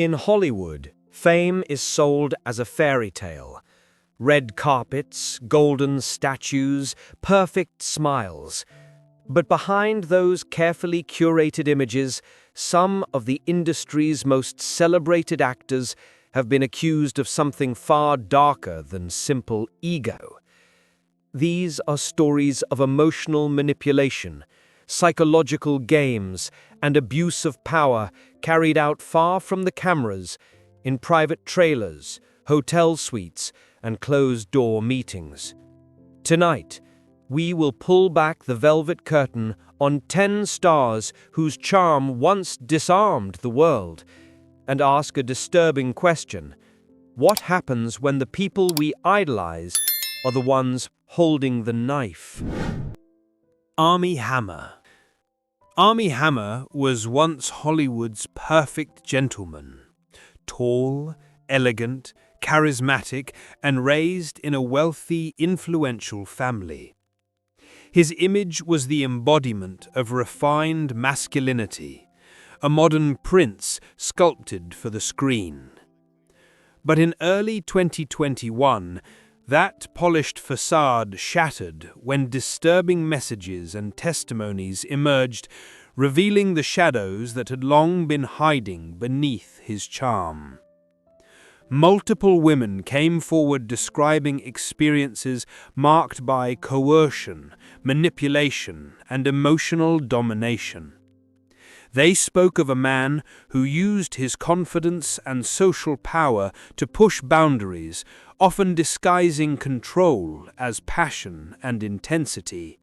In Hollywood, fame is sold as a fairy tale. Red carpets, golden statues, perfect smiles. But behind those carefully curated images, some of the industry's most celebrated actors have been accused of something far darker than simple ego. These are stories of emotional manipulation, psychological games, and abuse of power carried out far from the cameras, in private trailers, hotel suites, and closed-door meetings. Tonight, we will pull back the velvet curtain on 10 stars whose charm once disarmed the world, and ask a disturbing question: what happens when the people we idolize are the ones holding the knife? Armie Hammer. Armie Hammer was once Hollywood's perfect gentleman. Tall, elegant, charismatic, and raised in a wealthy, influential family. His image was the embodiment of refined masculinity, a modern prince sculpted for the screen. But in early 2021, that polished facade shattered when disturbing messages and testimonies emerged, revealing the shadows that had long been hiding beneath his charm. Multiple women came forward describing experiences marked by coercion, manipulation, and emotional domination. They spoke of a man who used his confidence and social power to push boundaries, often disguising control as passion and intensity.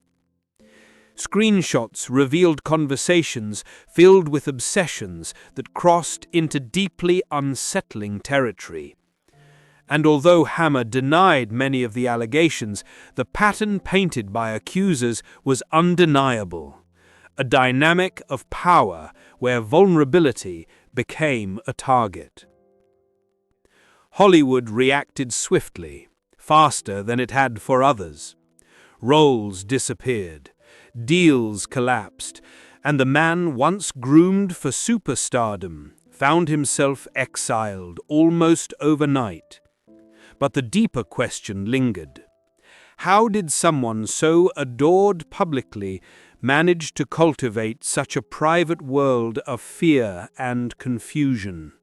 Screenshots revealed conversations filled with obsessions that crossed into deeply unsettling territory. And although Hammer denied many of the allegations, the pattern painted by accusers was undeniable. A dynamic of power where vulnerability became a target. Hollywood reacted swiftly, faster than it had for others. Roles disappeared, deals collapsed, and the man once groomed for superstardom found himself exiled almost overnight. But the deeper question lingered. How did someone so adored publicly manage to cultivate such a private world of fear and confusion?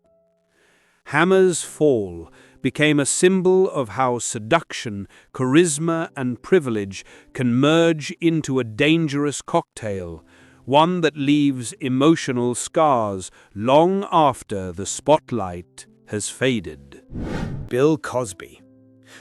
Hammer's fall became a symbol of how seduction, charisma, and privilege can merge into a dangerous cocktail, one that leaves emotional scars long after the spotlight has faded. Bill Cosby.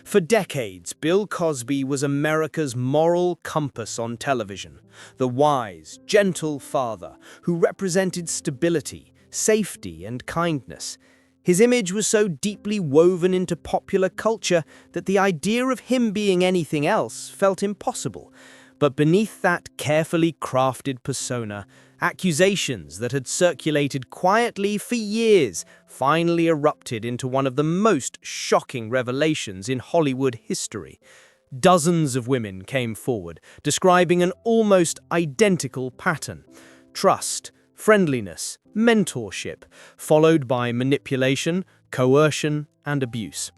For decades, Bill Cosby was America's moral compass on television, the wise, gentle father who represented stability, safety, and kindness. His image was so deeply woven into popular culture that the idea of him being anything else felt impossible. But beneath that carefully crafted persona, accusations that had circulated quietly for years finally erupted into one of the most shocking revelations in Hollywood history. Dozens of women came forward, describing an almost identical pattern: trust, friendliness, mentorship, followed by manipulation, coercion, and abuse.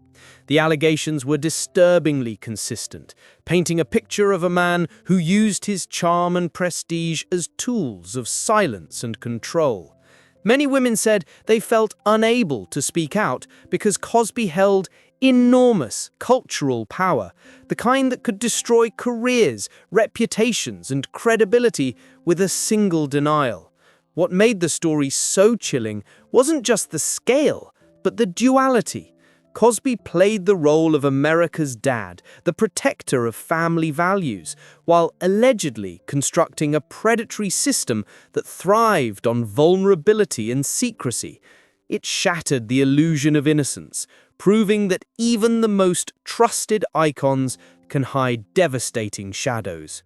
The allegations were disturbingly consistent, painting a picture of a man who used his charm and prestige as tools of silence and control. Many women said they felt unable to speak out because Cosby held enormous cultural power, the kind that could destroy careers, reputations, and credibility with a single denial. What made the story so chilling wasn't just the scale, but the duality. Cosby played the role of America's dad, the protector of family values, while allegedly constructing a predatory system that thrived on vulnerability and secrecy. It shattered the illusion of innocence, proving that even the most trusted icons can hide devastating shadows.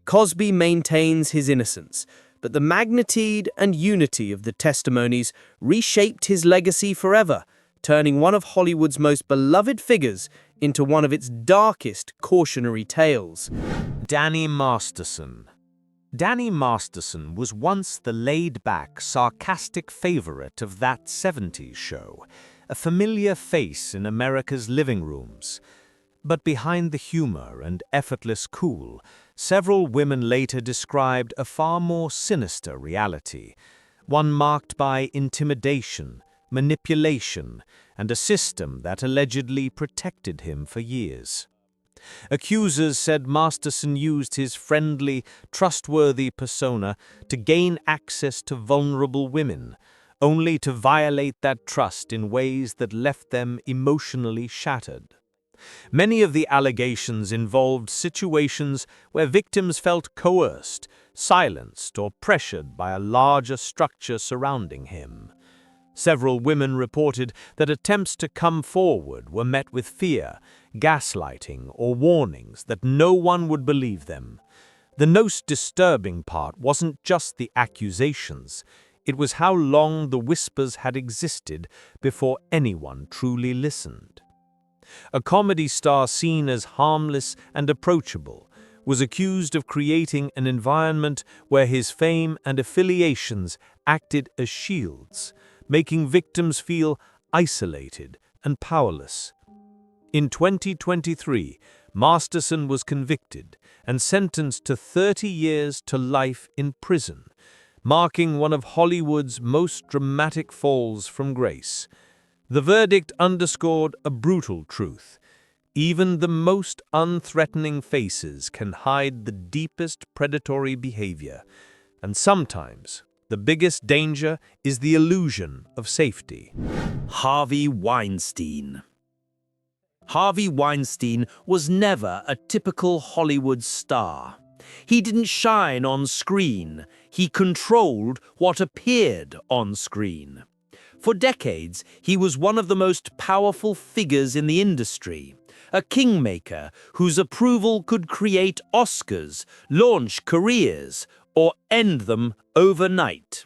Cosby maintains his innocence, but the magnitude and unity of the testimonies reshaped his legacy forever, turning one of Hollywood's most beloved figures into one of its darkest cautionary tales. Danny Masterson. Danny Masterson was once the laid-back, sarcastic favorite of that '70s show, a familiar face in America's living rooms. But behind the humor and effortless cool, several women later described a far more sinister reality, one marked by intimidation, manipulation, and a system that allegedly protected him for years. Accusers said Masterson used his friendly, trustworthy persona to gain access to vulnerable women, only to violate that trust in ways that left them emotionally shattered. Many of the allegations involved situations where victims felt coerced, silenced, or pressured by a larger structure surrounding him. Several women reported that attempts to come forward were met with fear, gaslighting, or warnings that no one would believe them. The most disturbing part wasn't just the accusations, it was how long the whispers had existed before anyone truly listened. A comedy star seen as harmless and approachable was accused of creating an environment where his fame and affiliations acted as shields, making victims feel isolated and powerless. In 2023, Masterson was convicted and sentenced to 30 years to life in prison, marking one of Hollywood's most dramatic falls from grace. The verdict underscored a brutal truth. Even the most unthreatening faces can hide the deepest predatory behavior, and sometimes the biggest danger is the illusion of safety. Harvey Weinstein. Harvey Weinstein was never a typical Hollywood star. He didn't shine on screen, he controlled what appeared on screen. For decades, he was one of the most powerful figures in the industry, a kingmaker whose approval could create Oscars, launch careers, or end them overnight.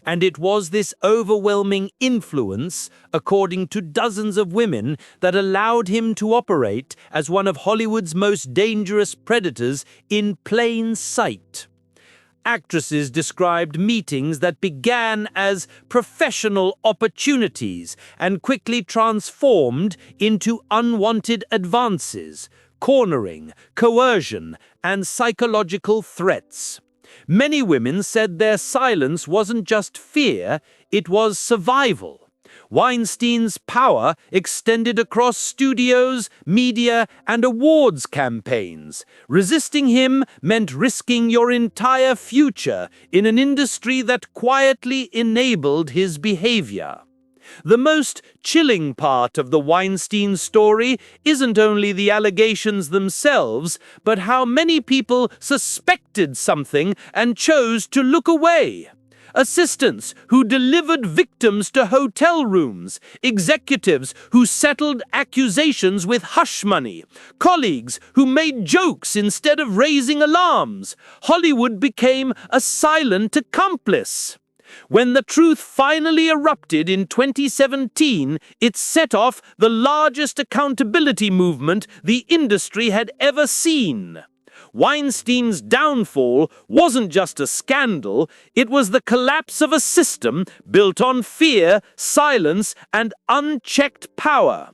And it was this overwhelming influence, according to dozens of women, that allowed him to operate as one of Hollywood's most dangerous predators in plain sight. Actresses described meetings that began as professional opportunities and quickly transformed into unwanted advances, cornering, coercion, and psychological threats. Many women said their silence wasn't just fear, it was survival. Weinstein's power extended across studios, media, and awards campaigns. Resisting him meant risking your entire future in an industry that quietly enabled his behavior. The most chilling part of the Weinstein story isn't only the allegations themselves, but how many people suspected something and chose to look away. Assistants who delivered victims to hotel rooms, executives who settled accusations with hush money, colleagues who made jokes instead of raising alarms. Hollywood became a silent accomplice. When the truth finally erupted in 2017, it set off the largest accountability movement the industry had ever seen. Weinstein's downfall wasn't just a scandal, it was the collapse of a system built on fear, silence, and unchecked power.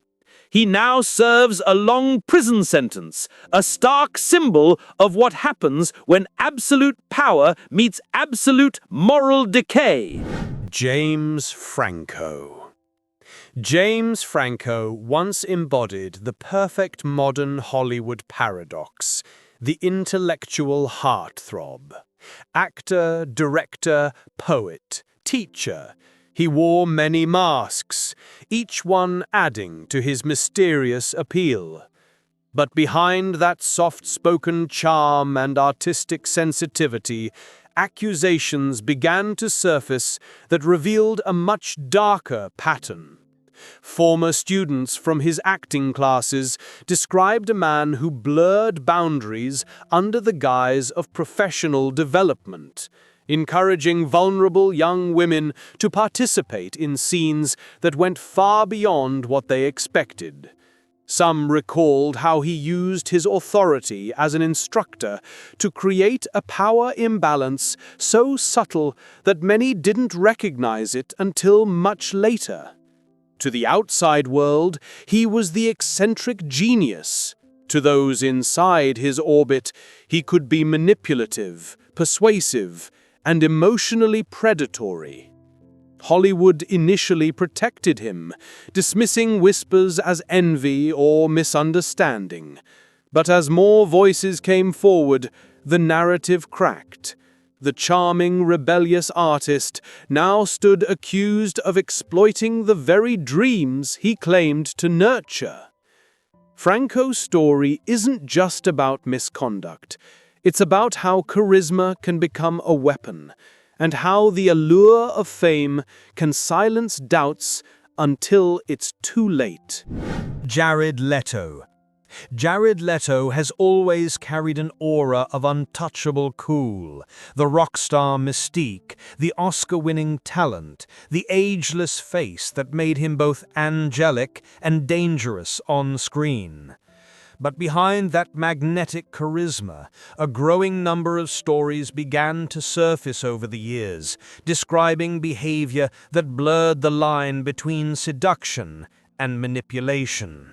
He now serves a long prison sentence, a stark symbol of what happens when absolute power meets absolute moral decay. James Franco. James Franco once embodied the perfect modern Hollywood paradox, the intellectual heartthrob. Actor, director, poet, teacher, he wore many masks, each one adding to his mysterious appeal. But behind that soft-spoken charm and artistic sensitivity, accusations began to surface that revealed a much darker pattern. Former students from his acting classes described a man who blurred boundaries under the guise of professional development, encouraging vulnerable young women to participate in scenes that went far beyond what they expected. Some recalled how he used his authority as an instructor to create a power imbalance so subtle that many didn't recognize it until much later. To the outside world, he was the eccentric genius. To those inside his orbit, he could be manipulative, persuasive, and emotionally predatory. Hollywood initially protected him, dismissing whispers as envy or misunderstanding. But as more voices came forward, the narrative cracked. The charming, rebellious artist now stood accused of exploiting the very dreams he claimed to nurture. Franco's story isn't just about misconduct. It's about how charisma can become a weapon, and how the allure of fame can silence doubts until it's too late. Jared Leto. Jared Leto has always carried an aura of untouchable cool, the rock star mystique, the Oscar-winning talent, the ageless face that made him both angelic and dangerous on screen. But behind that magnetic charisma, a growing number of stories began to surface over the years, describing behavior that blurred the line between seduction and manipulation.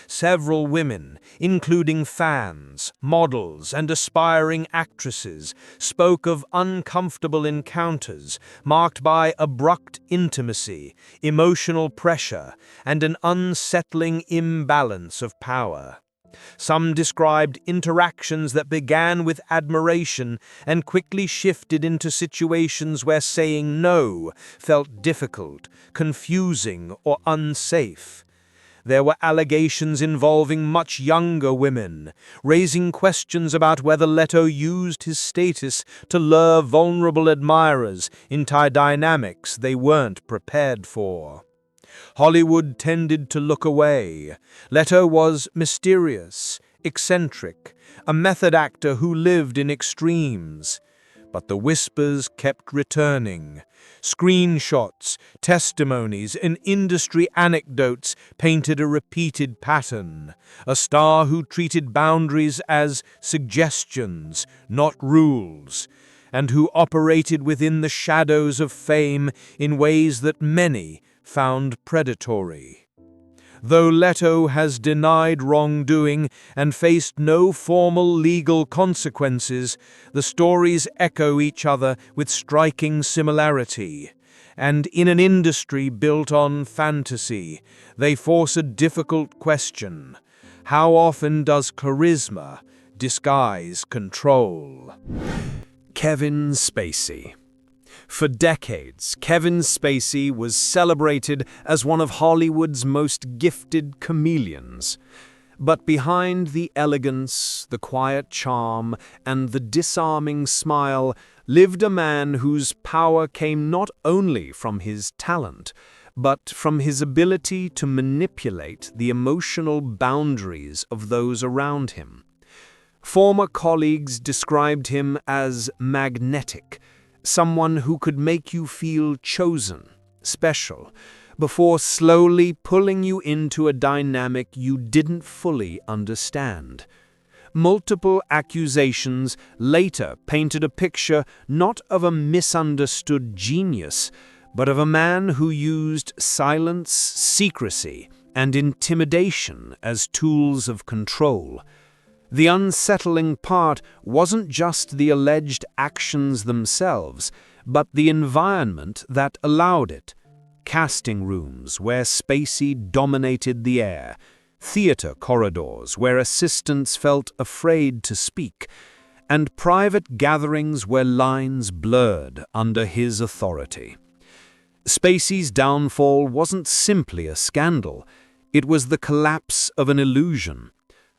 Several women, including fans, models, and aspiring actresses, spoke of uncomfortable encounters marked by abrupt intimacy, emotional pressure, and an unsettling imbalance of power. Some described interactions that began with admiration and quickly shifted into situations where saying no felt difficult, confusing, or unsafe. There were allegations involving much younger women, raising questions about whether Leto used his status to lure vulnerable admirers into dynamics they weren't prepared for. Hollywood tended to look away. Leto was mysterious, eccentric, a method actor who lived in extremes. But the whispers kept returning. Screenshots, testimonies, and industry anecdotes painted a repeated pattern. A star who treated boundaries as suggestions, not rules, and who operated within the shadows of fame in ways that many found predatory. Though Leto has denied wrongdoing and faced no formal legal consequences, the stories echo each other with striking similarity. And in an industry built on fantasy, they force a difficult question. How often does charisma disguise control? Kevin Spacey. For decades, Kevin Spacey was celebrated as one of Hollywood's most gifted chameleons. But behind the elegance, the quiet charm, and the disarming smile lived a man whose power came not only from his talent, but from his ability to manipulate the emotional boundaries of those around him. Former colleagues described him as magnetic, someone who could make you feel chosen, special, before slowly pulling you into a dynamic you didn't fully understand. Multiple accusations later painted a picture not of a misunderstood genius, but of a man who used silence, secrecy, and intimidation as tools of control. The unsettling part wasn't just the alleged actions themselves, but the environment that allowed it. Casting rooms where Spacey dominated the air, theater corridors where assistants felt afraid to speak, and private gatherings where lines blurred under his authority. Spacey's downfall wasn't simply a scandal, it was the collapse of an illusion.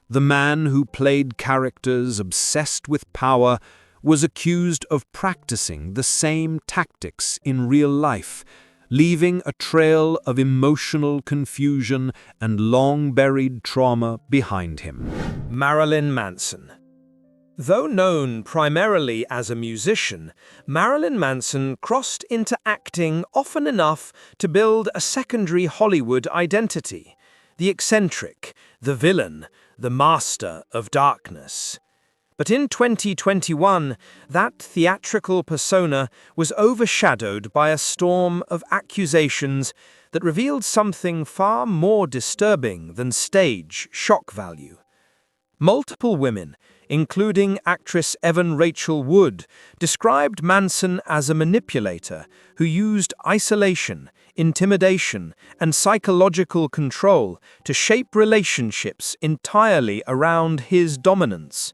The man who played characters obsessed with power was accused of practicing the same tactics in real life, leaving a trail of emotional confusion and long-buried trauma behind him. Marilyn Manson. Though known primarily as a musician, Marilyn Manson crossed into acting often enough to build a secondary Hollywood identity. the eccentric, the villain, the master of darkness. But in 2021, that theatrical persona was overshadowed by a storm of accusations that revealed something far more disturbing than stage shock value. Multiple women, including actress Evan Rachel Wood, described Manson as a manipulator who used isolation, intimidation, and psychological control to shape relationships entirely around his dominance.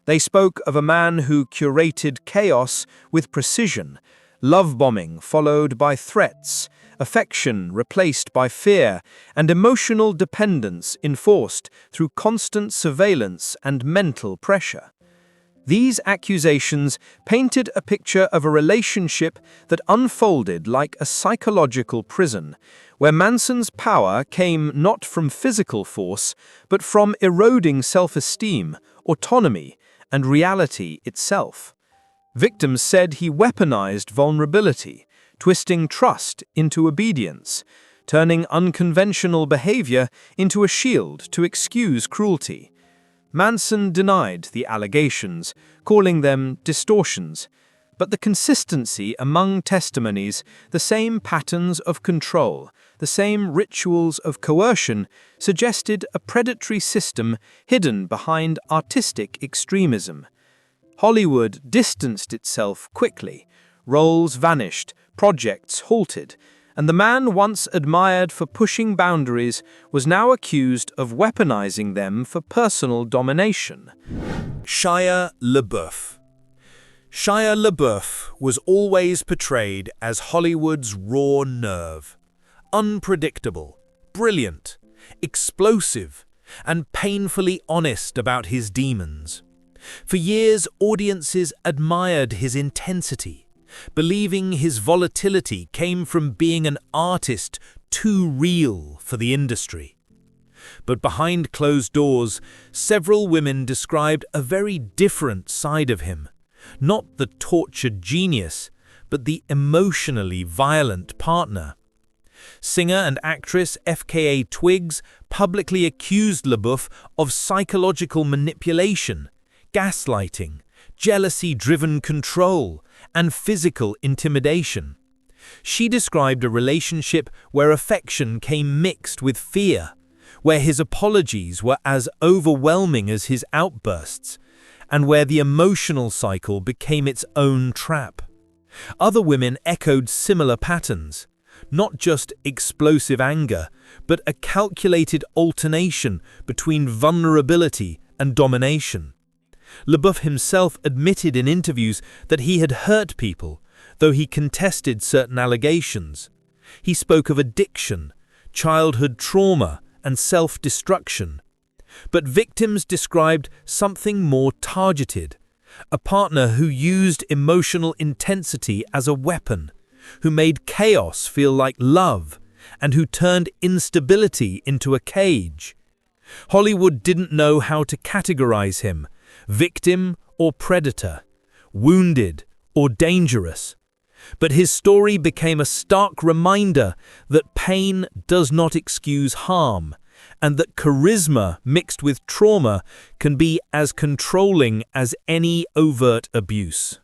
They spoke of a man who curated chaos with precision, love bombing followed by threats, affection replaced by fear, and emotional dependence enforced through constant surveillance and mental pressure. These accusations painted a picture of a relationship that unfolded like a psychological prison, where Manson's power came not from physical force, but from eroding self-esteem, autonomy, and reality itself. Victims said he weaponized vulnerability, twisting trust into obedience, turning unconventional behavior into a shield to excuse cruelty. Manson denied the allegations, calling them distortions, but the consistency among testimonies, the same patterns of control, the same rituals of coercion, suggested a predatory system hidden behind artistic extremism. Hollywood distanced itself quickly. Roles vanished, projects halted, and the man once admired for pushing boundaries was now accused of weaponizing them for personal domination. Shia LaBeouf. Shia LaBeouf was always portrayed as Hollywood's raw nerve. Unpredictable, brilliant, explosive, and painfully honest about his demons. For years, audiences admired his intensity, believing his volatility came from being an artist too real for the industry. But behind closed doors, several women described a very different side of him. Not the tortured genius, but the emotionally violent partner. Singer and actress FKA Twigs publicly accused LaBeouf of psychological manipulation, gaslighting, jealousy-driven control, and physical intimidation. She described a relationship where affection came mixed with fear, where his apologies were as overwhelming as his outbursts, and where the emotional cycle became its own trap. Other women echoed similar patterns, not just explosive anger, but a calculated alternation between vulnerability and domination. LaBeouf himself admitted in interviews that he had hurt people, though he contested certain allegations. He spoke of addiction, childhood trauma, and self-destruction. But victims described something more targeted, a partner who used emotional intensity as a weapon, who made chaos feel like love, and who turned instability into a cage. Hollywood didn't know how to categorize him, victim or predator, wounded or dangerous. But his story became a stark reminder that pain does not excuse harm, and that charisma mixed with trauma can be as controlling as any overt abuse.